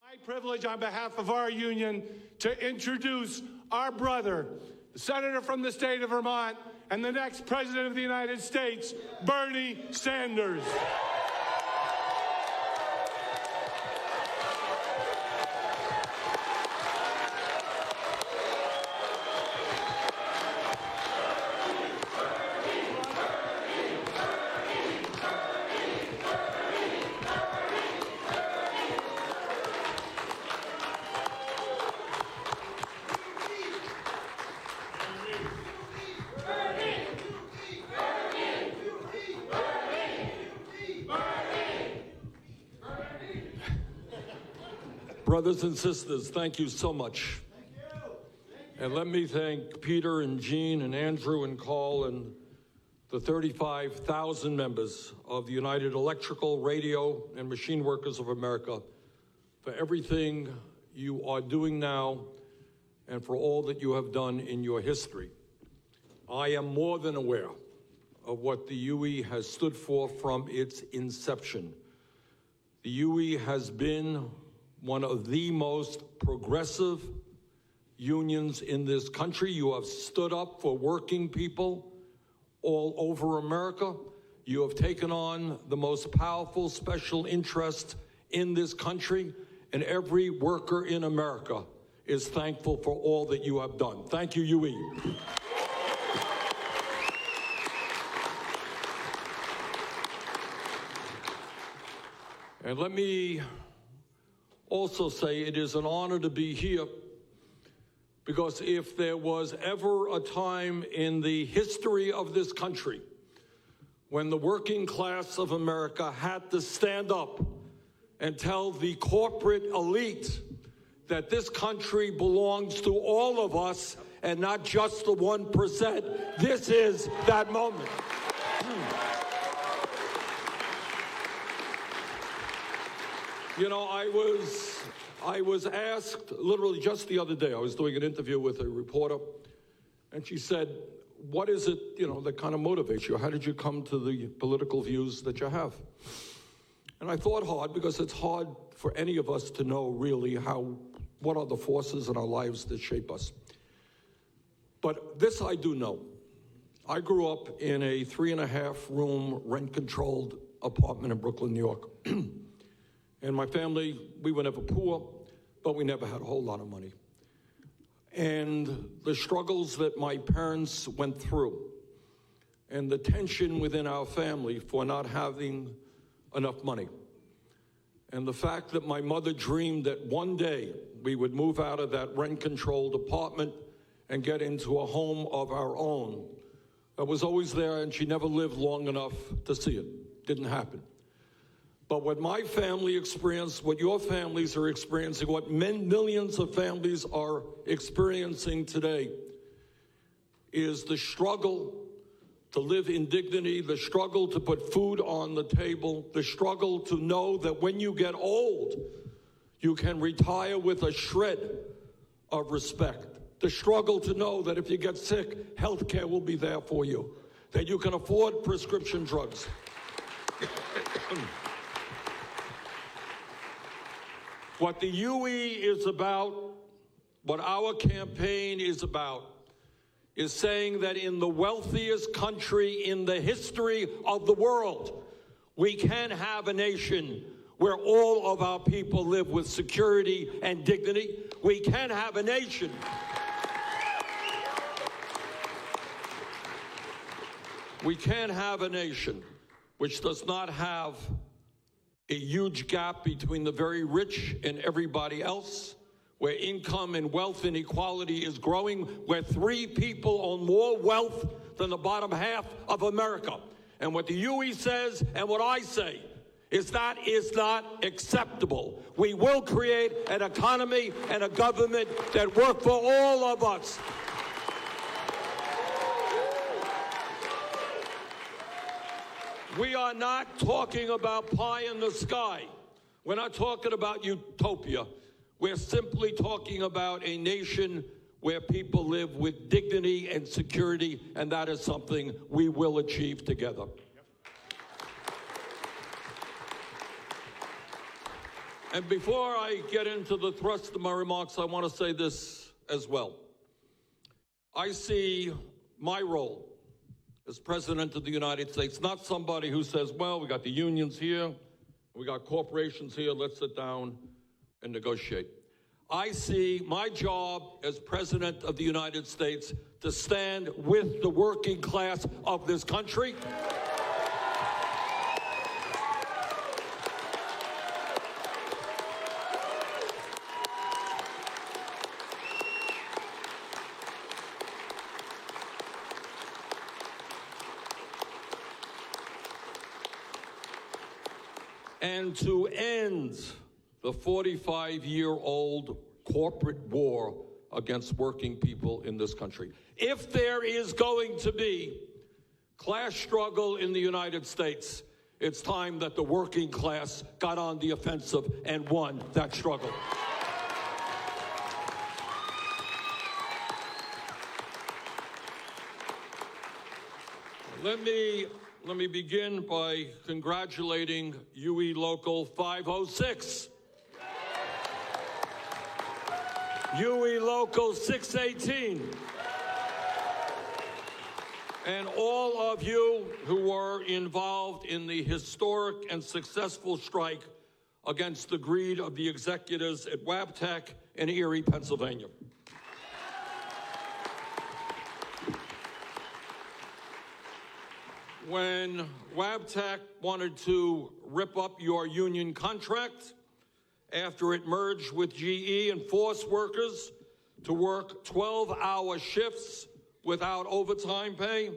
My privilege on behalf of our union to introduce our brother, the senator from the state of Vermont, and the next president of the United States, Bernie Sanders. Brothers and sisters, thank you so much. And let me thank Peter and Jean and Andrew and Carl and the 35,000 members of the United Electrical, Radio, and Machine Workers of America for everything you are doing now and for all that you have done in your history. I am more than aware of what the UE has stood for from its inception. The UE has been one of the most progressive unions in this country. You have stood up for working people all over America. You have taken on the most powerful special interest in this country, and every worker in America is thankful for all that you have done. Thank you, UE. And let me also say it is an honor to be here, because if there was ever a time in the history of this country when the working class of America had to stand up and tell the corporate elite that this country belongs to all of us and not just the 1%, this is that moment. You know, I was asked literally just the other day, I was doing an interview with a reporter, and she said, what is it, that kind of motivates you? How did you come to the political views that you have? And I thought hard, because it's hard for any of us to know really what are the forces in our lives that shape us. But this I do know. I grew up in a 3.5-room rent-controlled apartment in Brooklyn, New York. And my family, we were never poor, but we never had a whole lot of money. And the struggles that my parents went through and the tension within our family for not having enough money, and the fact that my mother dreamed that one day we would move out of that rent-controlled apartment and get into a home of our own, that was always there, and she never lived long enough to see it. Didn't happen. But what my family experienced, what your families are experiencing, what millions of families are experiencing today is the struggle to live in dignity, the struggle to put food on the table, the struggle to know that when you get old, you can retire with a shred of respect. The struggle to know that if you get sick, health care will be there for you, that you can afford prescription drugs. What the UE is about, what our campaign is about, is saying that in the wealthiest country in the history of the world, we can have a nation where all of our people live with security and dignity. We can have a nation which does not have a huge gap between the very rich and everybody else, where income and wealth inequality is growing, where 3 people own more wealth than the bottom half of America. And what the UE says and what I say is that is not acceptable. We will create an economy and a government that work for all of us. We are not talking about pie in the sky. We're not talking about utopia. We're simply talking about a nation where people live with dignity and security, and that is something we will achieve together. And before I get into the thrust of my remarks, I want to say this as well. I see my role as President of the United States, not somebody who says, well, we got the unions here, we got corporations here, let's sit down and negotiate. I see my job as President of the United States to stand with the working class of this country. And to end the 45-year-old corporate war against working people in this country. If there is going to be class struggle in the United States, it's time that the working class got on the offensive and won that struggle. Let me begin by congratulating UE Local 506. UE Local 618. And all of you who were involved in the historic and successful strike against the greed of the executives at Wabtec in Erie, Pennsylvania. When Wabtec wanted to rip up your union contract after it merged with GE and forced workers to work 12-hour shifts without overtime pay,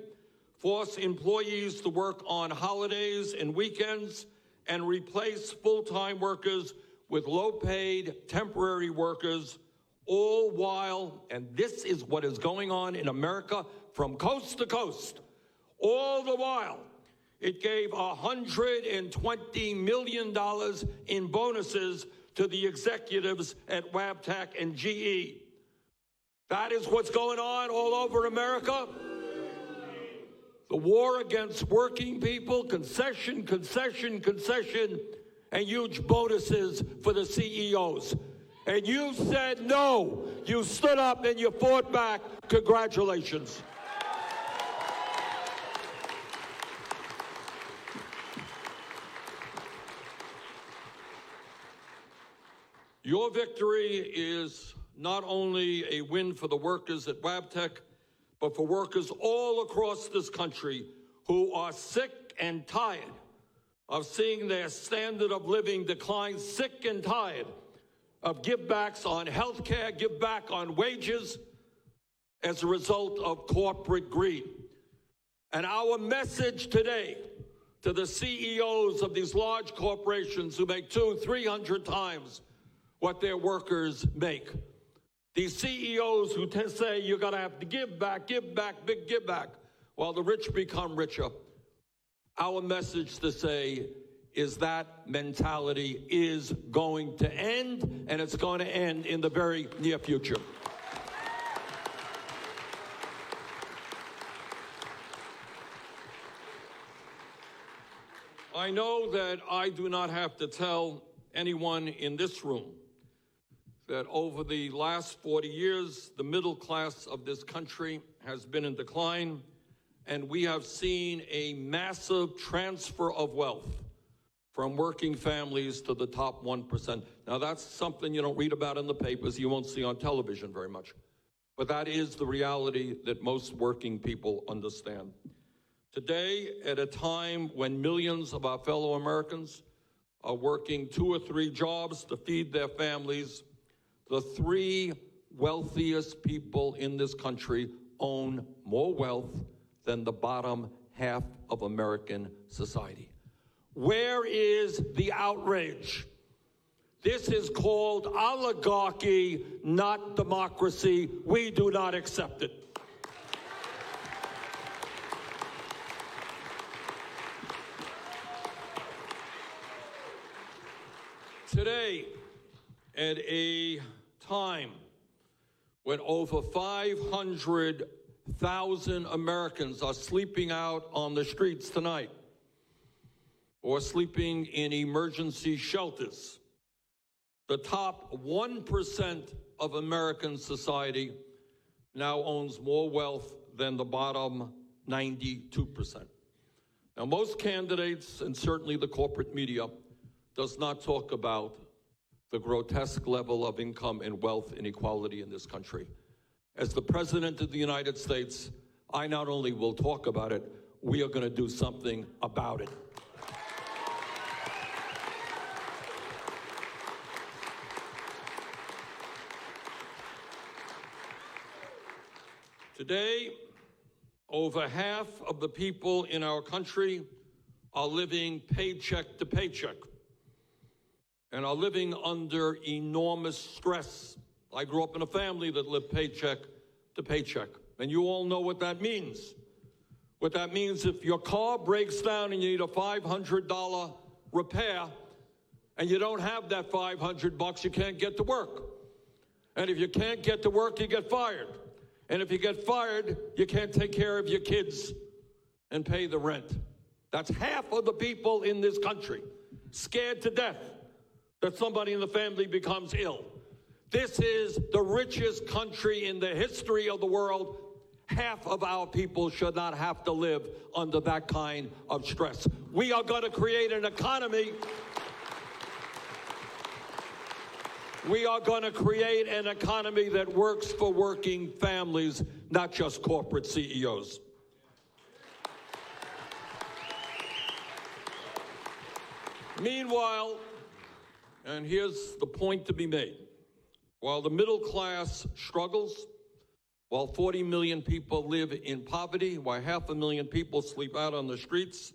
force employees to work on holidays and weekends, and replace full-time workers with low-paid temporary workers, all while, and this is what is going on in America from coast to coast, all the while, it gave $120 million in bonuses to the executives at Wabtec and GE. That is what's going on all over America. The war against working people, concession, concession, concession, and huge bonuses for the CEOs. And you said no. You stood up and you fought back. Congratulations. Your victory is not only a win for the workers at Wabtec, but for workers all across this country who are sick and tired of seeing their standard of living decline, sick and tired of givebacks on health care, give back on wages as a result of corporate greed. And our message today to the CEOs of these large corporations who make 200-300 times what their workers make. These CEOs who say you're going to have to give back, big give back, while the rich become richer. Our message to say is that mentality is going to end, and it's going to end in the very near future. I know that I do not have to tell anyone in this room that over the last 40 years, the middle class of this country has been in decline, and we have seen a massive transfer of wealth from working families to the top 1%. Now, that's something you don't read about in the papers, you won't see on television very much. But that is the reality that most working people understand. Today, at a time when millions of our fellow Americans are working 2 or 3 jobs to feed their families, the 3 wealthiest people in this country own more wealth than the bottom half of American society. Where is the outrage? This is called oligarchy, not democracy. We do not accept it. Today, at a time when over 500,000 Americans are sleeping out on the streets tonight or sleeping in emergency shelters, The top 1% of American society now owns more wealth than the bottom 92%. Now, most candidates, and certainly the corporate media, does not talk about the grotesque level of income and wealth inequality in this country. As the President of the United States, I not only will talk about it, we are going to do something about it. Today, over half of the people in our country are living paycheck to paycheck and are living under enormous stress. I grew up in a family that lived paycheck to paycheck, and you all know what that means. What that means, if your car breaks down and you need a $500 repair, and you don't have that $500, you can't get to work. And if you can't get to work, you get fired. And if you get fired, you can't take care of your kids and pay the rent. That's half of the people in this country scared to death that somebody in the family becomes ill. This is the richest country in the history of the world. Half of our people should not have to live under that kind of stress. We are going to create an economy. We are going to create an economy that works for working families, not just corporate CEOs. Meanwhile, and here's the point to be made, while the middle class struggles, while 40 million people live in poverty, while 500,000 people sleep out on the streets,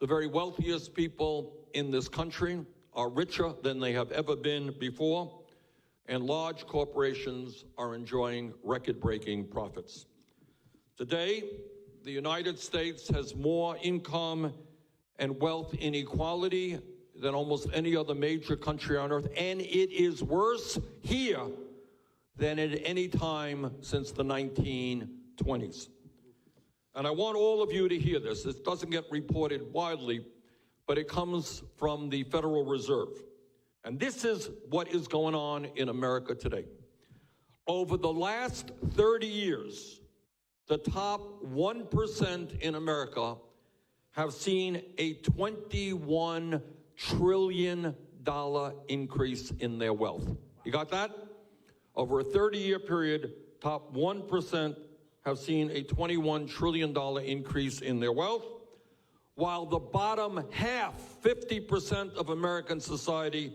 the very wealthiest people in this country are richer than they have ever been before, and large corporations are enjoying record-breaking profits. Today, the United States has more income and wealth inequality than almost any other major country on earth, and it is worse here than at any time since the 1920s. And I want all of you to hear this. This doesn't get reported widely, but it comes from the Federal Reserve. And this is what is going on in America today. Over the last 30 years, the top 1% in America have seen a $21 trillion increase in their wealth. You got that? Over a 30-year period, top 1% have seen a $21 trillion increase in their wealth, while the bottom half, 50% of American society,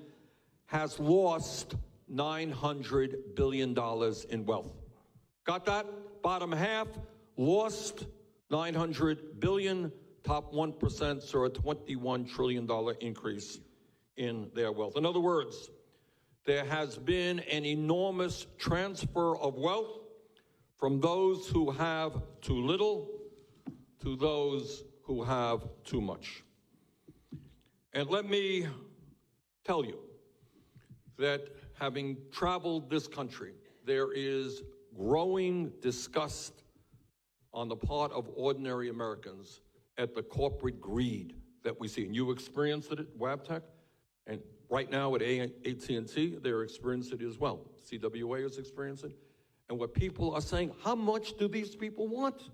has lost $900 billion in wealth. Got that? Bottom half lost $900 billion. Top 1% saw a $21 trillion increase in their wealth. In other words, there has been an enormous transfer of wealth from those who have too little to those who have too much. And let me tell you that having traveled this country, there is growing disgust on the part of ordinary Americans at the corporate greed that we see. And you experienced it at Wabtec, and right now at AT&T, they're experiencing it as well. CWA is experiencing it. And what people are saying, how much do these people want?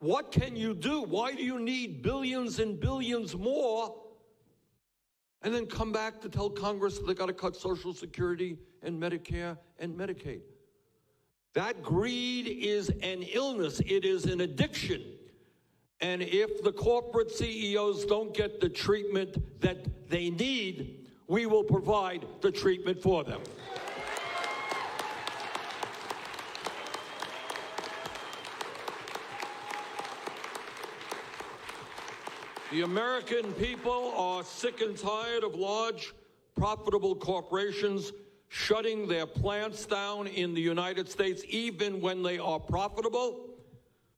What can you do? Why do you need billions and billions more? And then come back to tell Congress that they got to cut Social Security and Medicare and Medicaid. That greed is an illness. It is an addiction. And if the corporate CEOs don't get the treatment that they need, we will provide the treatment for them. The American people are sick and tired of large, profitable corporations shutting their plants down in the United States, even when they are profitable,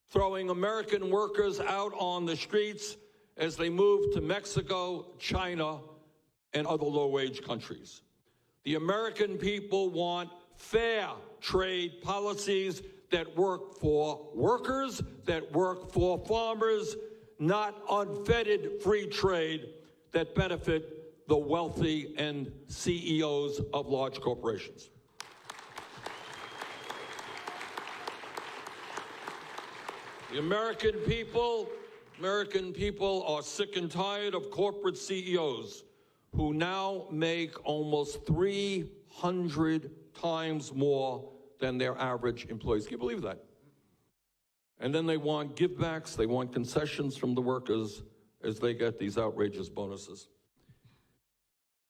throwing American workers out on the streets as they move to Mexico, China, and other low-wage countries. The American people want fair trade policies that work for workers, that work for farmers, not unfettered free trade that benefit the wealthy and CEOs of large corporations. The American people are sick and tired of corporate CEOs who now make almost 300 times more than their average employees. Can you believe that? And then they want givebacks, they want concessions from the workers as they get these outrageous bonuses.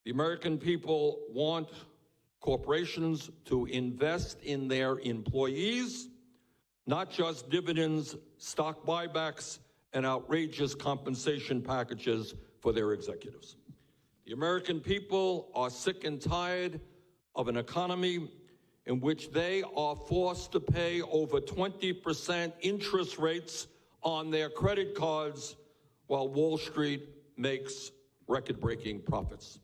The American people want corporations to invest in their employees, not just dividends, stock buybacks, and outrageous compensation packages for their executives. The American people are sick and tired of an economy in which they are forced to pay over 20% interest rates on their credit cards while Wall Street makes record-breaking profits.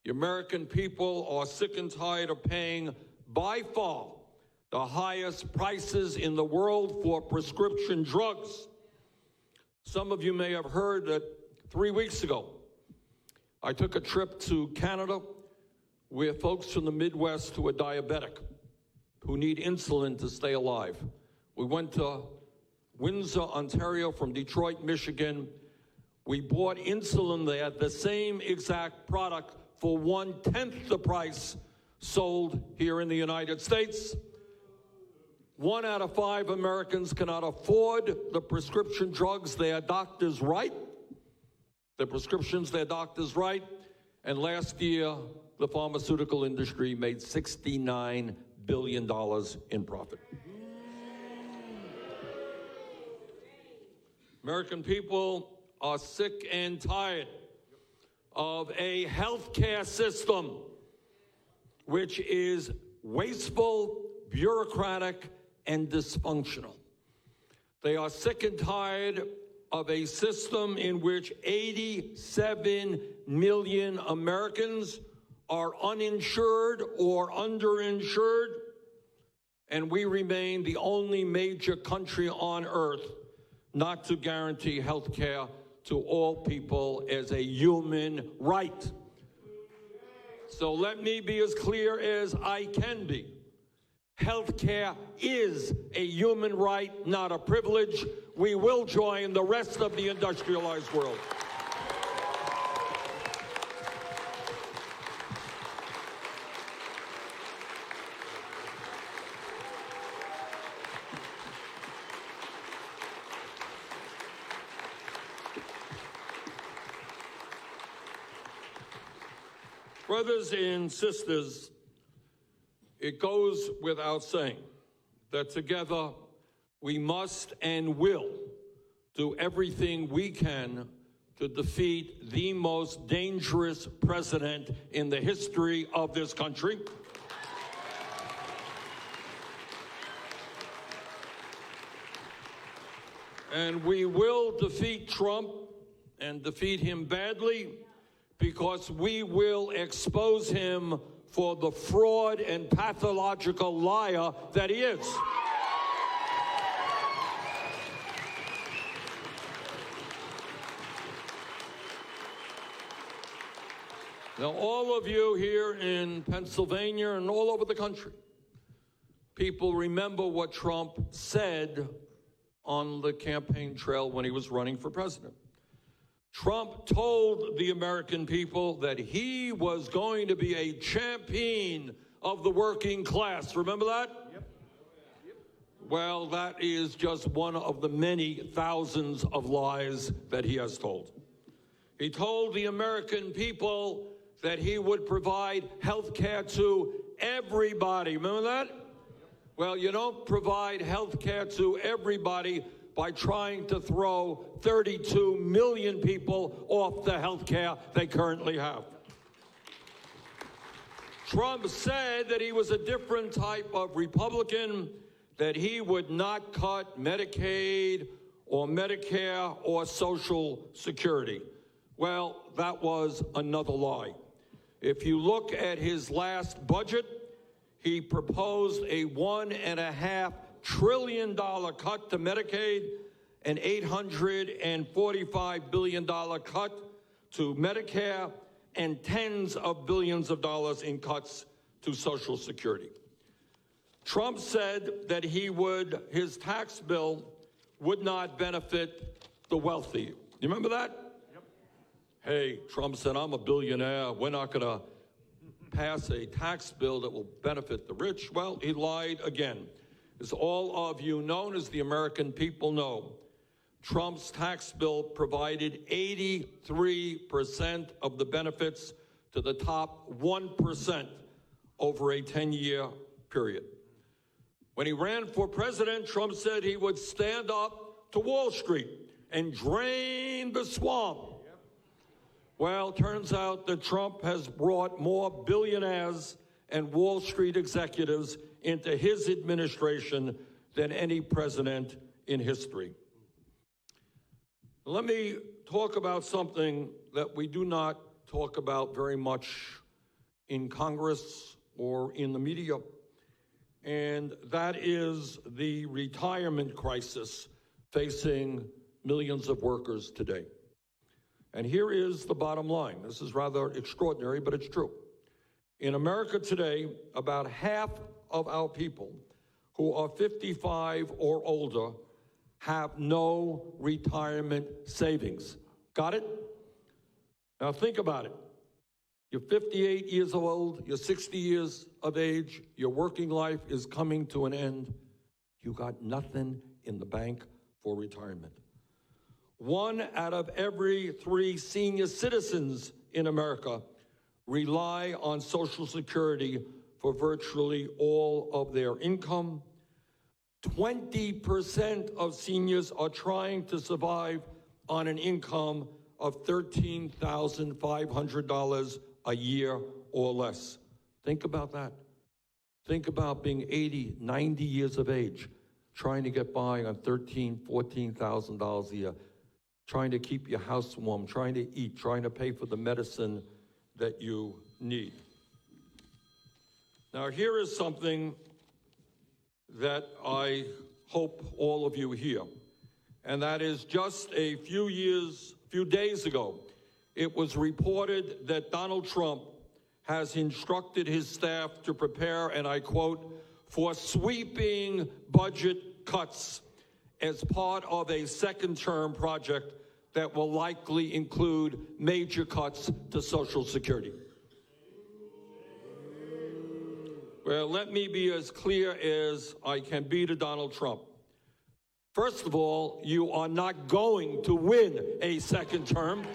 The American people are sick and tired of paying, by far, the highest prices in the world for prescription drugs. Some of you may have heard that 3 weeks ago, I took a trip to Canada with folks from the Midwest who are diabetic, who need insulin to stay alive. We went to Windsor, Ontario from Detroit, Michigan. We bought insulin there, the same exact product for 1/10 the price sold here in the United States. 1 out of 5 Americans cannot afford the prescription drugs their doctors write. The prescriptions their doctors write. And last year, the pharmaceutical industry made $69 billion in profit. American people are sick and tired of a healthcare system which is wasteful, bureaucratic, and dysfunctional. They are sick and tired of a system in which 87 million Americans are uninsured or underinsured, and we remain the only major country on earth not to guarantee health care to all people as a human right. So let me be as clear as I can be. Health care is a human right, not a privilege. We will join the rest of the industrialized world. Brothers and sisters, it goes without saying that together we must and will do everything we can to defeat the most dangerous president in the history of this country. And we will defeat Trump and defeat him badly because we will expose him for the fraud and pathological liar that he is. Now, all of you here in Pennsylvania and all over the country, people remember what Trump said on the campaign trail when he was running for president. Trump told the American people that he was going to be a champion of the working class. Remember that? Yep. Well, that is just one of the many thousands of lies that he has told. He told the American people that he would provide health care to everybody. Remember that? Well, you don't provide health care to everybody by trying to throw 32 million people off the health care they currently have. Trump said that he was a different type of Republican, that he would not cut Medicaid or Medicare or Social Security. Well, that was another lie. If you look at his last budget, he proposed a $1.5 trillion cut to Medicaid, an $845 billion cut to Medicare, and tens of billions of dollars in cuts to Social Security. Trump said that his tax bill would not benefit the wealthy. You remember that? Yep. Hey, Trump said, I'm a billionaire. We're not going to pass a tax bill that will benefit the rich. Well, he lied again. As all of you, known as the American people, know, Trump's tax bill provided 83% of the benefits to the top 1% over a 10-year period. When he ran for president, Trump said he would stand up to Wall Street and drain the swamp. Yep. Well, turns out that Trump has brought more billionaires and Wall Street executives into his administration than any president in history. Let me talk about something that we do not talk about very much in Congress or in the media, and that is the retirement crisis facing millions of workers today. And here is the bottom line. This is rather extraordinary, but it's true. In America today, about half of our people who are 55 or older have no retirement savings. Got it? Now think about it. You're 58 years old, you're 60 years of age, your working life is coming to an end. You got nothing in the bank for retirement. 1 out of every 3 senior citizens in America rely on Social Security for virtually all of their income. 20% of seniors are trying to survive on an income of $13,500 a year or less. Think about that. Think about being 80, 90 years of age, trying to get by on $13,000, $14,000 a year, trying to keep your house warm, trying to eat, trying to pay for the medicine that you need. Now, here is something that I hope all of you hear, and that is just a few days ago, it was reported that Donald Trump has instructed his staff to prepare, and I quote, for sweeping budget cuts as part of a second-term project that will likely include major cuts to Social Security. Well, let me be as clear as I can be to Donald Trump. First of all, you are not going to win a second term.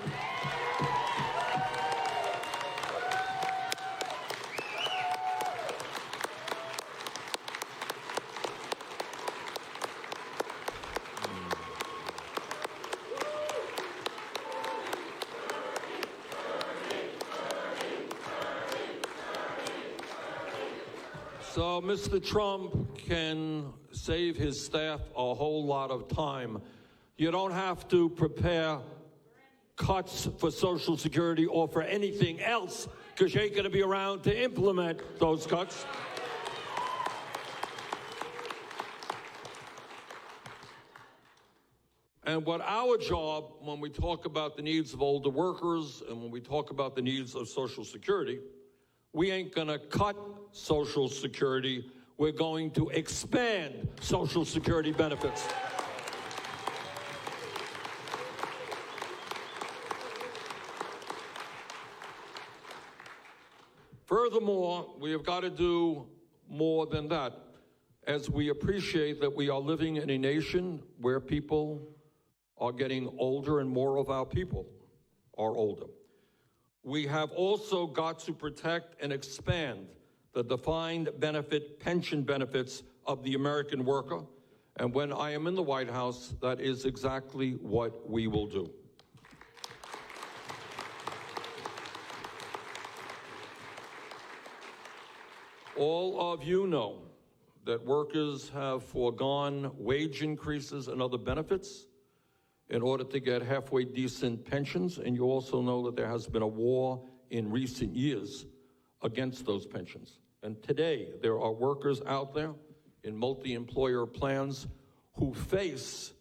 So Mr. Trump can save his staff a whole lot of time. You don't have to prepare cuts for Social Security or for anything else, because you ain't going to be around to implement those cuts. And what our job, when we talk about the needs of older workers and when we talk about the needs of Social Security, we ain't going to cut Social Security. We're going to expand Social Security benefits. Furthermore, we have got to do more than that, as we appreciate that we are living in a nation where people are getting older and more of our people are older. We have also got to protect and expand the defined benefit pension benefits of the American worker. And when I am in the White House, that is exactly what we will do. All of you know that workers have foregone wage increases and other benefits in order to get halfway decent pensions, and you also know that there has been a war in recent years against those pensions. And today, there are workers out there in multi-employer plans who face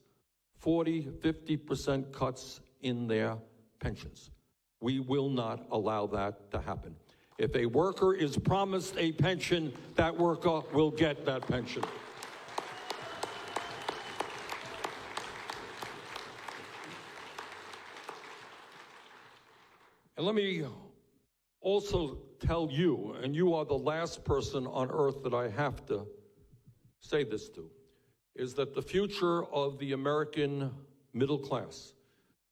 40, 50% cuts in their pensions. We will not allow that to happen. If a worker is promised a pension, that worker will get that pension. And let me also tell you, and you are the last person on earth that I have to say this to, is that the future of the American middle class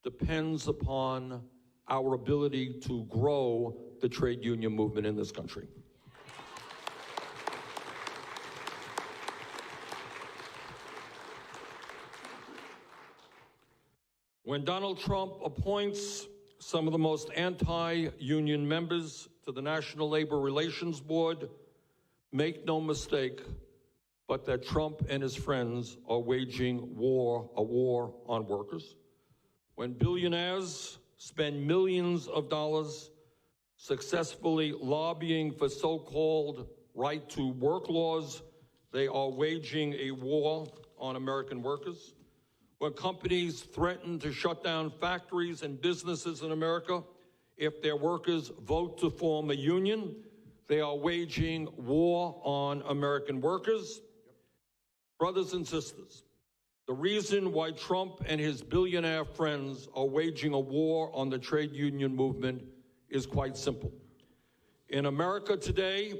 depends upon our ability to grow the trade union movement in this country. When Donald Trump appoints some of the most anti-union members to the National Labor Relations Board, make no mistake, but that Trump and his friends are waging a war on workers. When billionaires spend millions of dollars successfully lobbying for so-called right-to-work laws, they are waging a war on American workers. When companies threaten to shut down factories and businesses in America if their workers vote to form a union, they are waging war on American workers. Brothers and sisters, the reason why Trump and his billionaire friends are waging a war on the trade union movement is quite simple. In America today,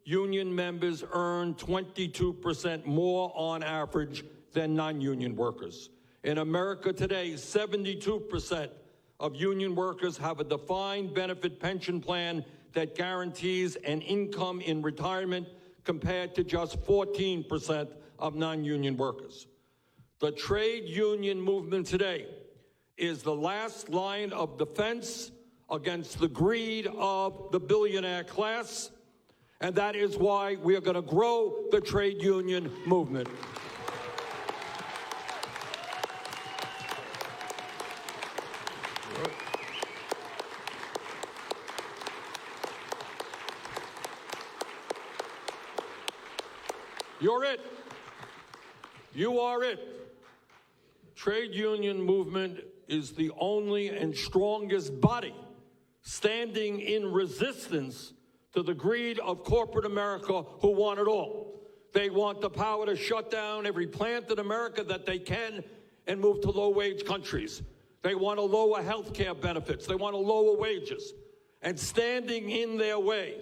union members earn 22% more on average than non-union workers. In America today, 72% of union workers have a defined benefit pension plan that guarantees an income in retirement compared to just 14% of non-union workers. The trade union movement today is the last line of defense against the greed of the billionaire class, and that is why we are going to grow the trade union movement. You're it. You are it. Trade union movement is the only and strongest body standing in resistance to the greed of corporate America who want it all. They want the power to shut down every plant in America that they can and move to low-wage countries. They want to lower health care benefits. They want to lower wages. And standing in their way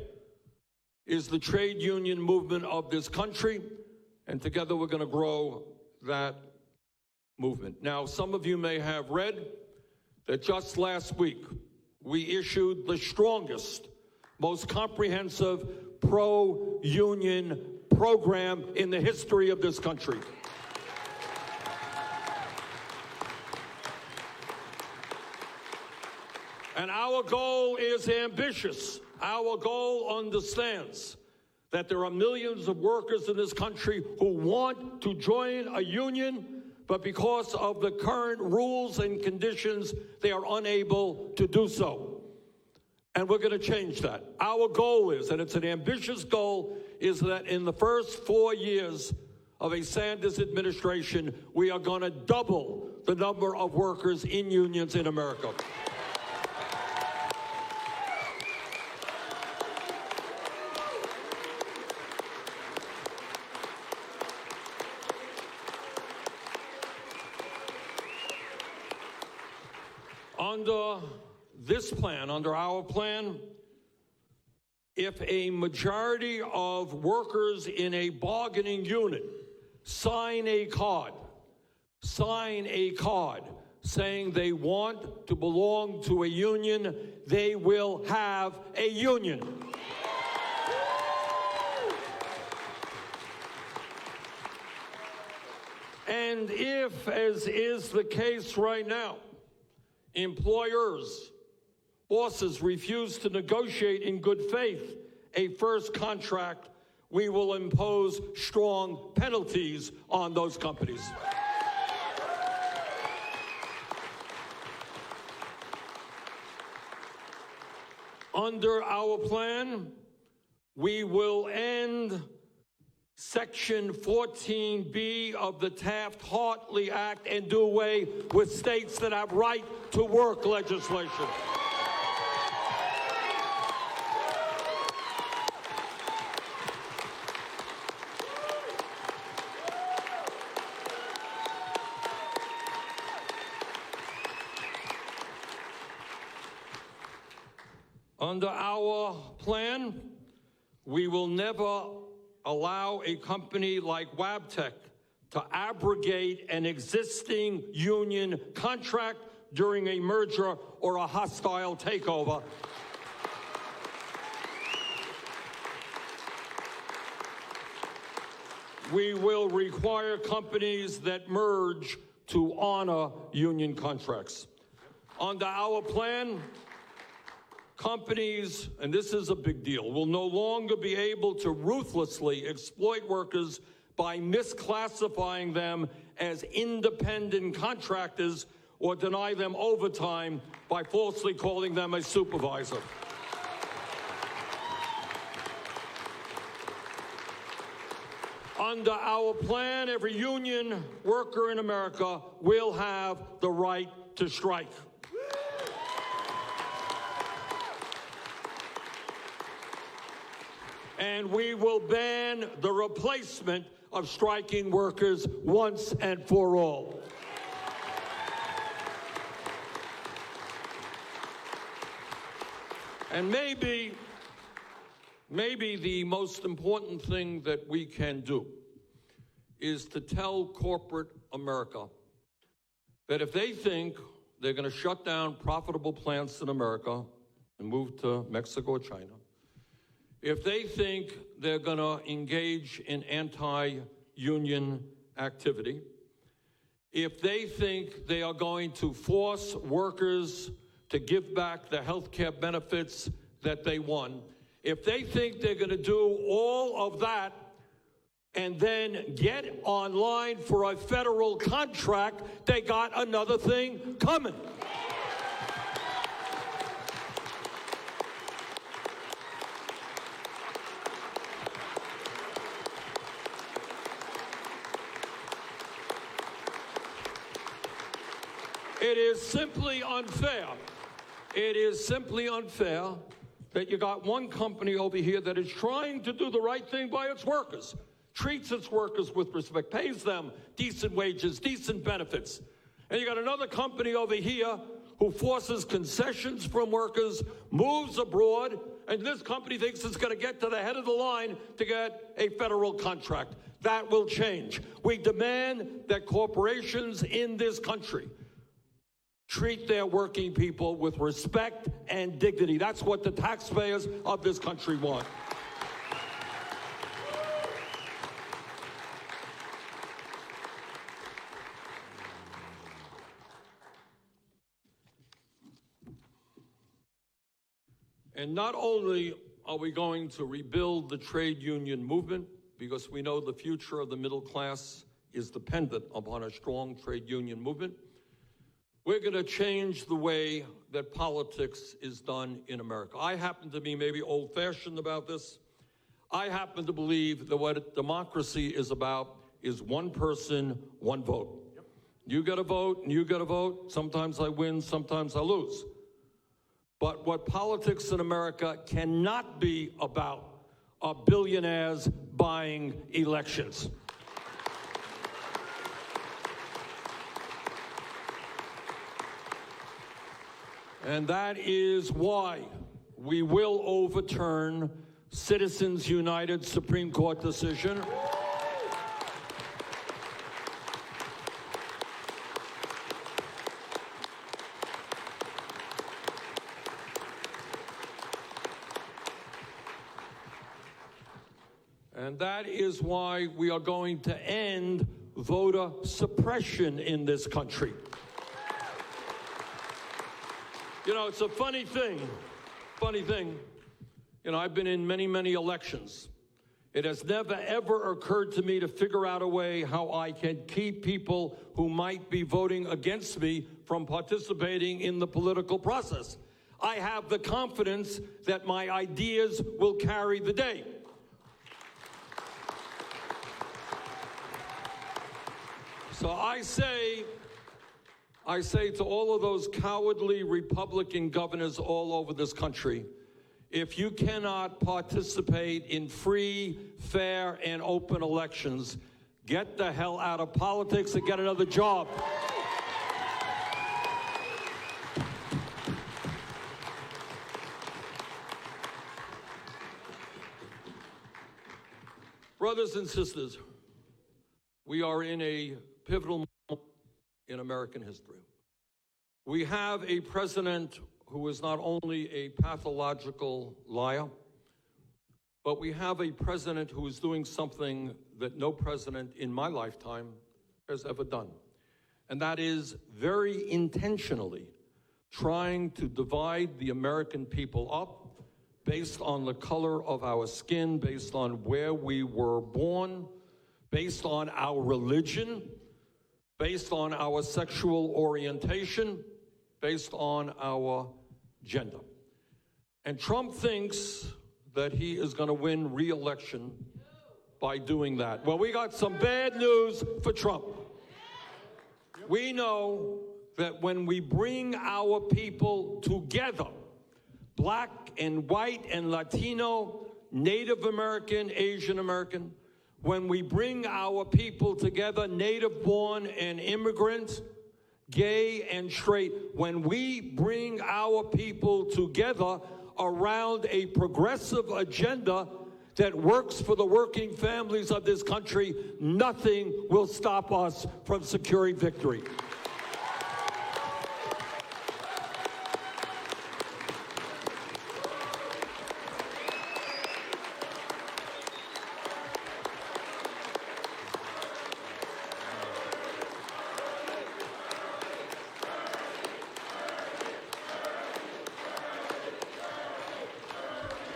is the trade union movement of this country, and together we're going to grow that movement. Now, some of you may have read that just last week we issued the strongest, most comprehensive pro-union program in the history of this country. And our goal is ambitious. Our goal understands that there are millions of workers in this country who want to join a union, but because of the current rules and conditions, they are unable to do so. And we're going to change that. Our goal is, and it's an ambitious goal, is that in the first 4 years of a Sanders administration, we are going to double the number of workers in unions in America. Under this plan, under our plan, if a majority of workers in a bargaining unit sign a card saying they want to belong to a union, they will have a union. And if, as is the case right now, employers, bosses refuse to negotiate in good faith a first contract, we will impose strong penalties on those companies. Under our plan, we will end Section 14B of the Taft-Hartley Act and do away with states that have right-to-work legislation. Under our plan, we will never allow a company like Wabtec to abrogate an existing union contract during a merger or a hostile takeover. We will require companies that merge to honor union contracts. Under our plan, companies, and this is a big deal, will no longer be able to ruthlessly exploit workers by misclassifying them as independent contractors or deny them overtime by falsely calling them a supervisor. Under our plan, every union worker in America will have the right to strike. And we will ban the replacement of striking workers once and for all. And maybe the most important thing that we can do is to tell corporate America that if they think they're going to shut down profitable plants in America and move to Mexico or China, if they think they're going to engage in anti-union activity, if they think they are going to force workers to give back the health care benefits that they won, if they think they're going to do all of that and then get online for a federal contract, they got another thing coming. It is simply unfair. It is simply unfair that you got one company over here that is trying to do the right thing by its workers, treats its workers with respect, pays them decent wages, decent benefits. And you got another company over here who forces concessions from workers, moves abroad, and this company thinks it's going to get to the head of the line to get a federal contract. That will change. We demand that corporations in this country treat their working people with respect and dignity. That's what the taxpayers of this country want. And not only are we going to rebuild the trade union movement, because we know the future of the middle class is dependent upon a strong trade union movement, we're going to change the way that politics is done in America. I happen to be maybe old-fashioned about this. I happen to believe that what democracy is about is one person, one vote. Yep. You got to vote, and you got to vote. Sometimes I win, sometimes I lose. But what politics in America cannot be about are billionaires buying elections. And that is why we will overturn Citizens United Supreme Court decision. And that is why we are going to end voter suppression in this country. You know, it's a funny thing. You know, I've been in many, many elections. It has never, ever occurred to me to figure out a way how I can keep people who might be voting against me from participating in the political process. I have the confidence that my ideas will carry the day. So I say to all of those cowardly Republican governors all over this country, if you cannot participate in free, fair, and open elections, get the hell out of politics and get another job. Brothers and sisters, we are in a pivotal moment in American history. We have a president who is not only a pathological liar, but we have a president who is doing something that no president in my lifetime has ever done. And that is very intentionally trying to divide the American people up based on the color of our skin, based on where we were born, based on our religion, based on our sexual orientation, based on our gender. And Trump thinks that he is going to win re-election by doing that. Well, we got some bad news for Trump. We know that when we bring our people together, black and white and Latino, Native American, Asian American, when we bring our people together, native born and immigrants, gay and straight, when we bring our people together around a progressive agenda that works for the working families of this country, nothing will stop us from securing victory.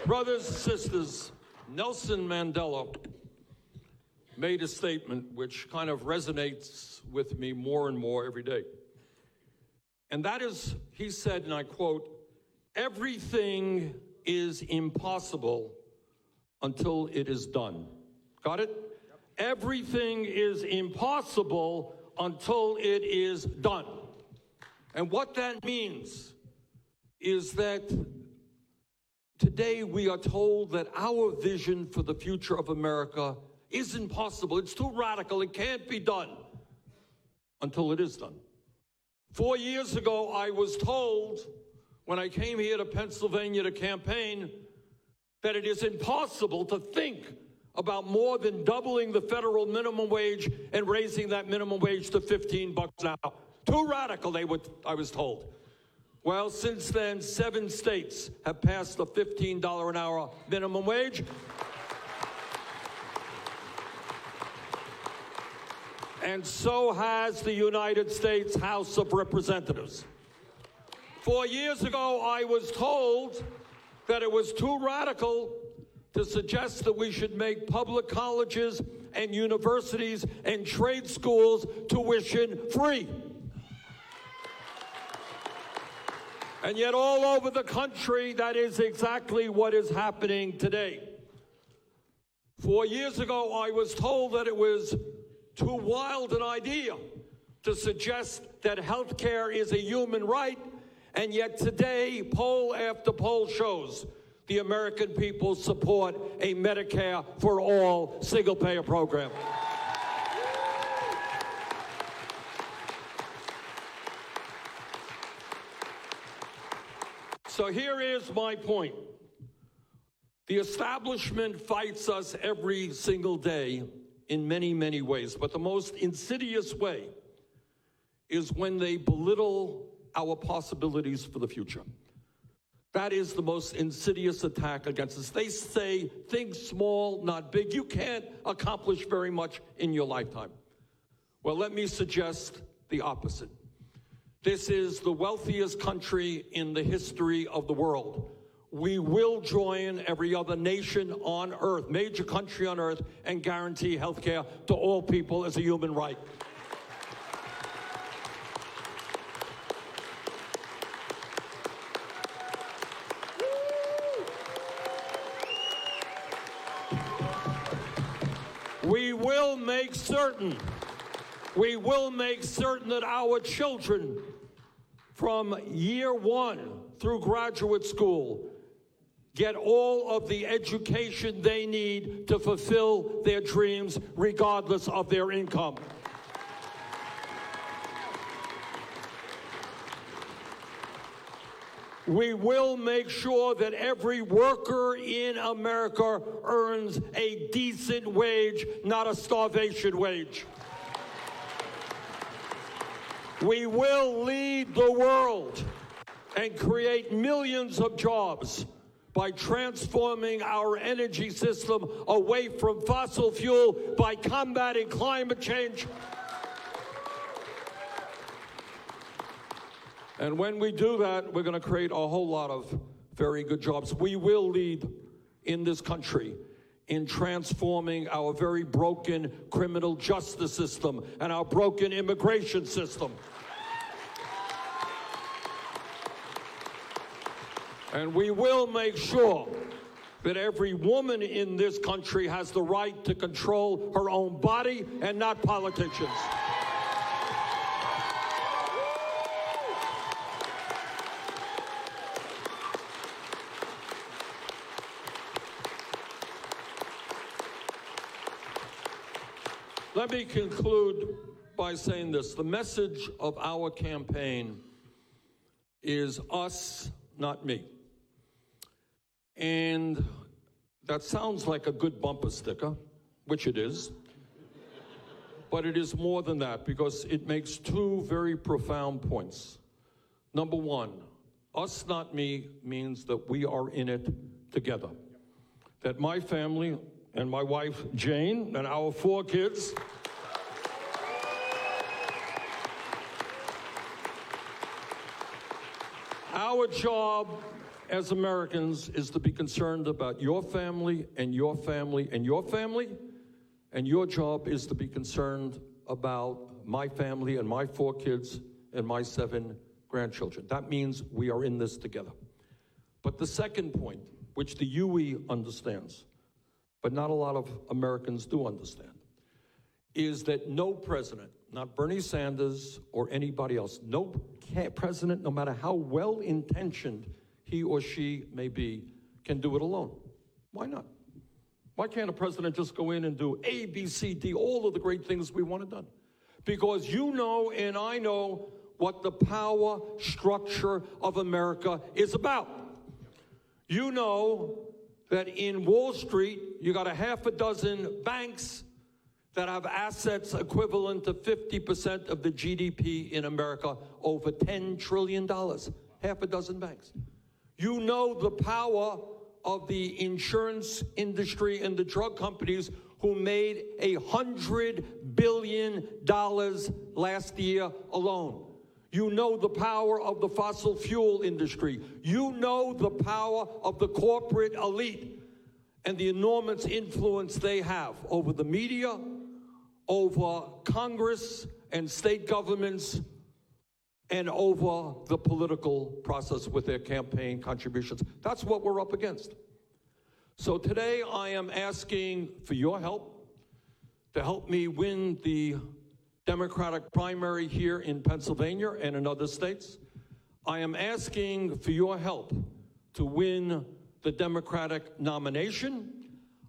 Brothers and sisters, Nelson Mandela made a statement which kind of resonates with me more and more every day. And that is, he said, and I quote, "Everything is impossible until it is done." Got it? Yep. Everything is impossible until it is done. And what that means is that today we are told that our vision for the future of America is impossible. It's too radical. It can't be done until it is done. 4 years ago, I was told when I came here to Pennsylvania to campaign that it is impossible to think about more than doubling the federal minimum wage and raising that minimum wage to $15 an hour. Too radical, I was told. Well, since then, 7 states have passed the $15 an hour minimum wage. And so has the United States House of Representatives. 4 years ago, I was told that it was too radical to suggest that we should make public colleges and universities and trade schools tuition free. And yet all over the country, that is exactly what is happening today. 4 years ago, I was told that it was too wild an idea to suggest that health care is a human right, and yet today, poll after poll shows the American people support a Medicare for all single-payer program. So here is my point. The establishment fights us every single day in many, many ways, but the most insidious way is when they belittle our possibilities for the future. That is the most insidious attack against us. They say, think small, not big. You can't accomplish very much in your lifetime. Well, let me suggest the opposite. This is the wealthiest country in the history of the world. We will join every other nation on earth, major country on earth, and guarantee health care to all people as a human right. We will make certain that our children from year 1 through graduate school get all of the education they need to fulfill their dreams regardless of their income. We will make sure that every worker in America earns a decent wage, not a starvation wage. We will lead the world and create millions of jobs by transforming our energy system away from fossil fuel, by combating climate change. And when we do that, we're going to create a whole lot of very good jobs. We will lead in this country in transforming our very broken criminal justice system and our broken immigration system. And we will make sure that every woman in this country has the right to control her own body and not politicians. Let me conclude by saying this. The message of our campaign is us, not me. And that sounds like a good bumper sticker, which it is. But it is more than that, because it makes two very profound points. Number one, us, not me, means that we are in it together. That my family and my wife, Jane, and our 4 kids, our job as Americans is to be concerned about your family and your family and your family, and your job is to be concerned about my family and my 4 kids and my 7 grandchildren. That means we are in this together. But the second point, which the UE understands, but not a lot of Americans do understand, is that no president, not Bernie Sanders or anybody else, no president, no matter how well-intentioned he or she may be, can do it alone. Why not? Why can't a president just go in and do A, B, C, D, all of the great things we want done? Because you know and I know what the power structure of America is about. You know that in Wall Street, you got a half a dozen banks that have assets equivalent to 50% of the GDP in America, over $10 trillion, half a dozen banks. You know the power of the insurance industry and the drug companies who made $100 billion last year alone. You know the power of the fossil fuel industry. You know the power of the corporate elite and the enormous influence they have over the media, over Congress and state governments, and over the political process with their campaign contributions. That's what we're up against. So today I am asking for your help to help me win the Democratic primary here in Pennsylvania and in other states. I am asking for your help to win the Democratic nomination.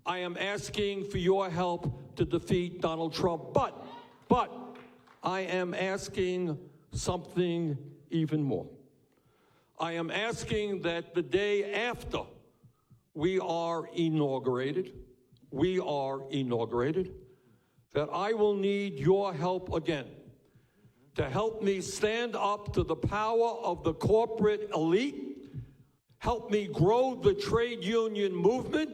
I am asking for your help to defeat Donald Trump. But I am asking something even more. I am asking that the day after we are inaugurated, that I will need your help again to help me stand up to the power of the corporate elite, help me grow the trade union movement,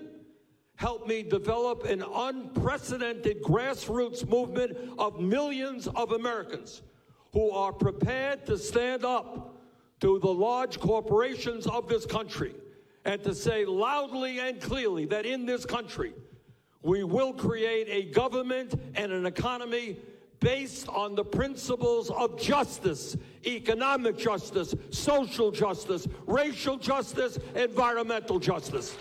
help me develop an unprecedented grassroots movement of millions of Americans who are prepared to stand up to the large corporations of this country and to say loudly and clearly that in this country, we will create a government and an economy based on the principles of justice, economic justice, social justice, racial justice, environmental justice.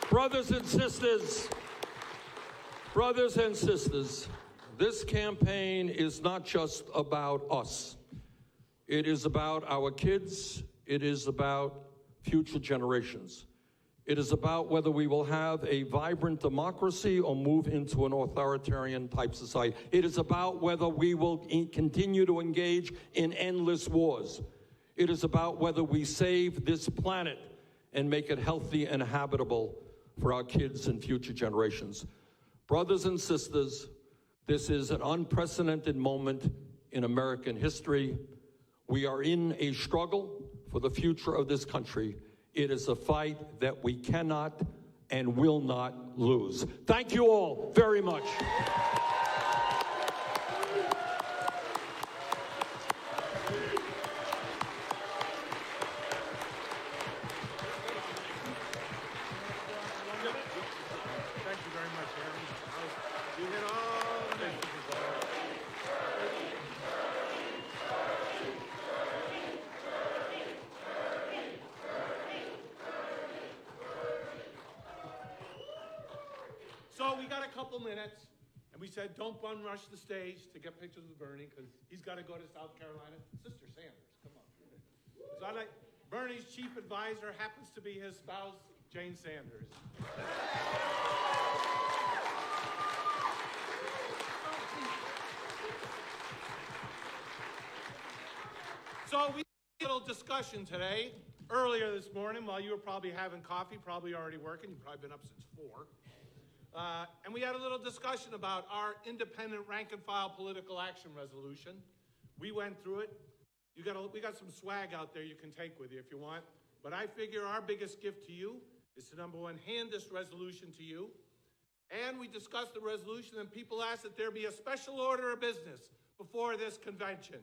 Brothers and sisters, this campaign is not just about us. It is about our kids. It is about future generations. It is about whether we will have a vibrant democracy or move into an authoritarian type society. It is about whether we will continue to engage in endless wars. It is about whether we save this planet and make it healthy and habitable for our kids and future generations. Brothers and sisters, this is an unprecedented moment in American history. We are in a struggle for the future of this country. It is a fight that we cannot and will not lose. Thank you all very much. Thank you very much, Aaron. You hit all the bases. So we got a couple minutes, and we said don't bum rush the stage to get pictures with Bernie because he's got to go to South Carolina. Sister Sanders, come on. So I like Bernie's chief advisor happens to be his spouse, Jane Sanders. So we had a little discussion today, earlier this morning, while you were probably having coffee, probably already working. You've probably been up since 4. And we had a little discussion about our independent rank and file political action resolution. We went through it. We got some swag out there you can take with you if you want. But I figure our biggest gift to you is to, number one, hand this resolution to you. And we discussed the resolution, and people asked that there be a special order of business before this convention.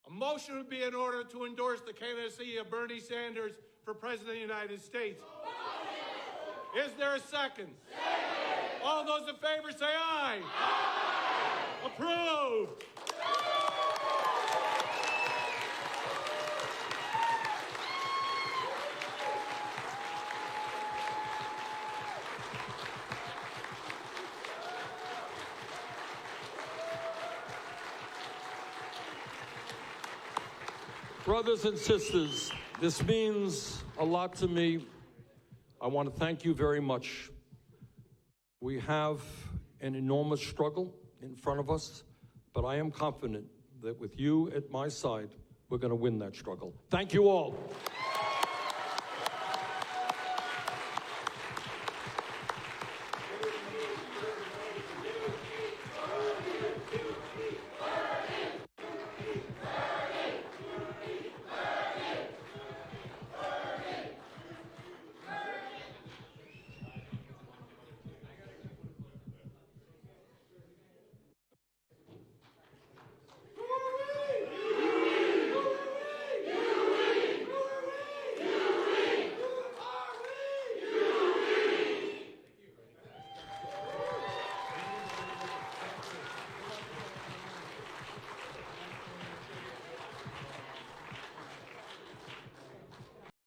A motion would be in order to endorse the candidacy of Bernie Sanders for President of the United States. Is there a second? All those in favor say aye. Aye. Approved. Brothers and sisters, this means a lot to me. I want to thank you very much. We have an enormous struggle in front of us, but I am confident that with you at my side, we're going to win that struggle. Thank you all.